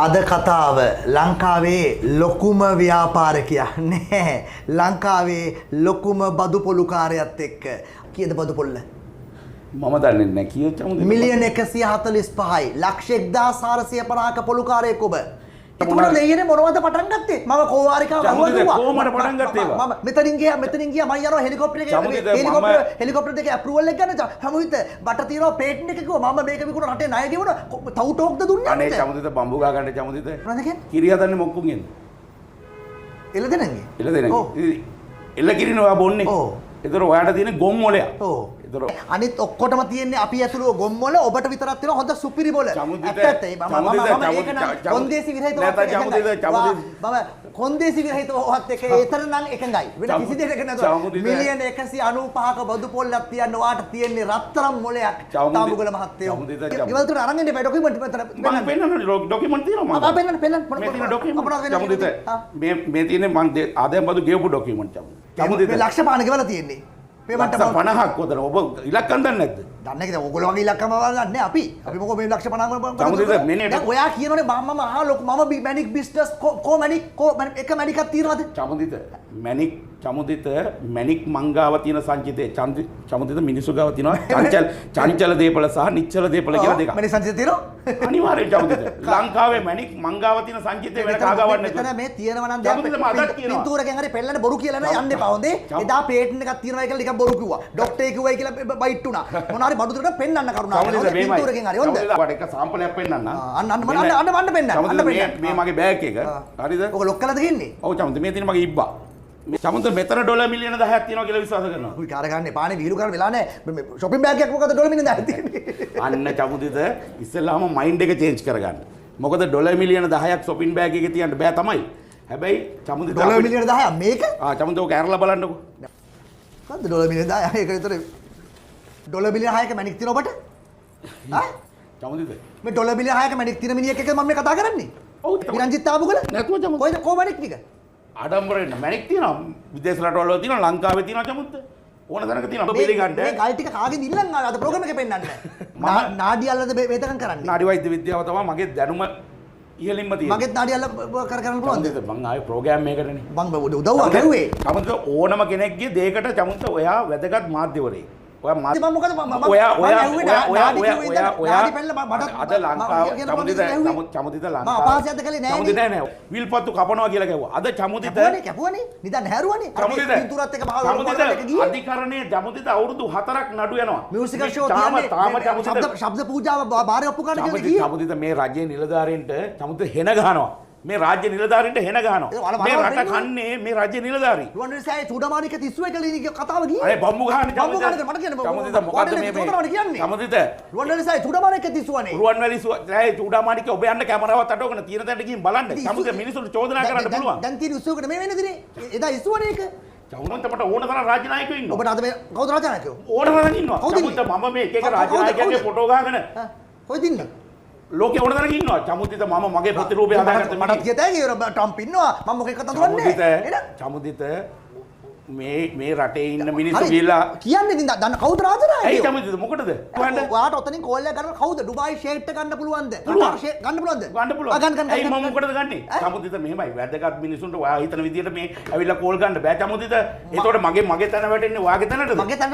අද කතාව ලංකාවේ ලොකුම ව්‍යාපාරිකයා නෑ ලංකාවේ ලොකුම බදු පොලුකාරයත් එක්ක කීයද බදු පොල්ල මම දන්නේ නැහැ කීයද මිලියන 145යි ලක්ෂ 1450ක පොලුකාරයෙක් ඔබ එතකොට දෙයියනේ මොනවද පටන් ගත්තේ මම කෝවාරිකාව අහුවා කොහමද පටන් ගත්තේ මම මෙතනින් ගියා මම යනවා හෙලිකොප්ටර් එකේ අප්‍රූවල් එක ගන්න හැමවිට බට තියනවා පේටන්ට් එක කිව්වා මම මේක විකුණ රටේ ණය ගෙවන තවු ටෝක්ද දුන්නේ අනේ චමුදිත බම්බු ගා ගන්න චමුදිත මොනවද කියන්නේ කිරි හදන්නේ මොක්කුගෙන්ද එළ දෙනන්නේ එළ කිරින ඔයා බොන්නේ ඔව් ඒතර ඔයාට තියෙන ගොම් මොලයක් ඔව් අනිත් ඔක්කොටම තියෙන්නේ අපි ඇතුළු ගොම් මොල ඔබට විතරක් තියෙන හොඳ සුපිරි බොල ඇත්තට මම ඒක නම් කොන්දේසි විරහිතව මම කොන්දේසි විරහිතව ඔහත් එක ඒතර නම් එකඟයි වෙන කිසි දෙයක නැතුව මිලියන 195ක බදු පොල්ලක් තියන්න ඔයාට තියෙන්නේ රත්තරන් මොලයක් තාඹුගල මහත්තයෝ ඉවල්තර අරන් ඉන්න බෑ ඩොකියුමන්ට් මෙතන මම පෙන්නන්න ඩොකියුමන්ට් තියෙනවා මම පෙන්නන්න මේ තියෙන ඩොකියුමන්ට් මේ තියෙන්නේ මම ආදායම් බදු ගෙවපු ඩොකියුමන්ට් චමුදිත මේ ලක්ෂ පාන ගෙවලා තියෙන්නේ පේමන්ට් 50ක් කොතන ඔබ ඉලක්කම් දන්නේ නැද්ද? දන්නේ නැහැ ඔයගොල්ලෝ වගේ ඉලක්කම් වලන්නේ අපි මොකෝ මේ ලක්ෂ 50ක් දැන් ඔයා කියනෝනේ මම අහා ලොකු මම මැනික් බිස්නස් කො මැනික් එක මැනිකක් තියනවද? චමුදිත මැනික් මංගාව තියෙන සංචිතේ චමුදිත මිනිසු ගාව තියෙනවා චංචල දීපල සහ නිශ්චල දීපල කියලා දෙකක්. මැනික් සංචිතේ තියෙනවා? අනිවාර්යෙන් චමුදිත. ලංකාවේ මැනික් මංගාව තියෙන සංචිතේ වෙන කාගාවක් නැහැ. මෙතන මේ තියෙනවා නම් දැන් පින්තූරකෙන් හරි පෙල්ලන්න බොරු කියලා නෑ යන්න එපා හොඳේ. එදා පේටන්ට් එකක් තියෙනවා කියලා ටිකක් බොරු කිව්වා. ඩොක්ටර් කිව්වයි කියලා බයිට් උනා. මොන හරි බඩු දෙකට පෙන්නන්න කරුණාකරලා. පින්තූරකෙන් හරි හොඳ. ඔයාට එක සාම්පලයක් පෙන්නන්න. අන්න පෙන්නන්න. මේ මගේ බෑග් එක. හරිද? ඔක ලොක් කළාද ගින්නේ? ඔව් චමුදිත මේ තියෙන මගේ ඉබ්බා. චමුදිත මෙතන ඩොලර් මිලියන 10ක් තියෙනවා කියලා විශ්වාස කරනවා. උයි කාර ගන්න පානේ වීලු කරන වෙලා නැහැ. මේ shopping bag එකක් මොකද ඩොලර් මිලියන 10ක් තියෙන්නේ. අන්න චමුදිත ඉස්සෙල්ලාම මයින්ඩ් එක චේන්ජ් කරගන්න. මොකද ඩොලර් මිලියන 10ක් shopping bag එකේ තියන්න බෑ තමයි. හැබැයි චමුදිත ඩොලර් මිලියන 10ක් මේක? චමුදිත ඔක ඇරලා බලන්නකෝ. මොකද්ද ඩොලර් මිලියන 10ක් ඒක විතර ඩොලර් මිලියන 6ක මැනික් තියෙන ඔබට? ආ? චමුදිත මේ ඩොලර් මිලියන 6ක මැනික් තියෙන මිනිහෙක් එක්ක මම මේ කතා කරන්නේ. ඔව් විරංජිත් තාඹුගල? නැතුව චමුදිත. කොයිද කො මැනික් ටික? ආඩම්බරෙන් මැනික් තියෙනවා. විදේශ රටවල තියෙනවා ලංකාවේ තියෙනවා චමුදිත. ඕන තැනක තියෙනවා. ඔබ පිළිගන්න. මේ ගල් ටික කාගෙන්ද ඉල්ලන් ආවේ අද ප්‍රෝග්‍රෑම් එකේ පෙන්නන්නේ. නාඩි අල්ලද වේදකම් කරන්නේ. නාඩි වෛද්‍ය විද්‍යාව තමයි මගේ දැනුම ඉහළින්ම තියෙන්නේ. මගෙත් නාඩි අල්ල කරන්න පුළුවන්ද? මං ආවේ ප්‍රෝග්‍රෑම් එකකටනේ. මං උදව්වක් කරුවේ. චමුදිත ඕනම කෙනෙක්ගේ දෙයකට චමුදිත ඔයා වැදගත් මාධ්‍යවරයෙක්. ඔයා මම මොකද අද චමුදිත අපාසයක්ද කළේ නෑ චමුදිත නෑ විල්පත්තු කපනවා කියලා කිව්වා. අද චමුදිත කැපුවනේ නිදන් හැරුවනේ. පින්තූරත් එක බහලා අධිකරණයේ චමුදිත අවුරුදු 4ක් නඩු යනවා. මියුසිකල් ෂෝ තියන්නේ ශබ්ද පූජාව බාරේ ඔප්පු කරන්න කියලා කිව්වා. චමුදිත මේ රජයේ නිලධාරීන්ට චමුදිත හෙන ගහනවා. මේ රාජ්‍ය නිලධාරීන්ට හෙන ගහනවා. මේ රට කන්නේ මේ රාජ්‍ය නිලධාරී. රුවන්වැලිසෑය චූඩමානික 31 කලින් කතාව ගියේ. අනේ බම්බු ගහන්නේ චමුදිත මට කියන්න චමුදිත මොකද්ද මේ චමුදිත රුවන්වැලිසෑය චූඩමානික 31නේ. රුවන්වැලිසෑය චූඩමානික ඔබ යන්න කැමරාවත් අටවගෙන තියෙන තැනට ගිහින් බලන්න. චමුදිත මිනිසුන්ට චෝදනා කරන්න පුළුවන්. දැන් තියෙන ඉස්සුවකට මේ වෙන්නේ දිනේ. එදා ඉස්සුවනේ ඒක. චමුදිත මට ඕන තරම් රාජ්‍ය නායකයෝ ඉන්නවා. ඔබට අද මේ කවුද රාජ්‍ය නායකයෝ? ඕන තරම් ඉන්නවා. චමුදිත මම මේ එක එක රාජ්‍ය නායකයන්ගේ ෆොටෝ ගහගෙන කොයිද ඉන්නේ? ලෝකේ ඕන තරම් ඉන්නවා. චමුදිත මම මගේ ප්‍රතිරූපය හදාගත්ත මට කියතේ ට්‍රම්ප් ඉන්නවා. මම මොකෙක් කතා කරන්නේ? චමුදිත මේ රටේ ඉන්න මිනිස්සු ගිහලා කියන්නේ ඉතින් දන්න කවුද රාජනායකයෝ? ඇයි චමුදිත මොකටද? ඔයාට ඔතනින් කෝල් එක ගන්න කවුද? ඩුබායි ෂේට් එක ගන්න පුළුවන්ද? ගන්න පුළුවන්ද? ගන්න පුළුවන්. ඇයි මම මොකටද ගන්නෙ? චමුදිත මෙහෙමයි වැදගත් මිනිසුන්ට ඔයා හිතන විදියට මේ ඇවිල්ලා කෝල් ගන්න බෑ චමුදිත. ඒතකොට මගේ තැන වැටෙන්නේ ඔයාගේ තැනටද? මගේ තැන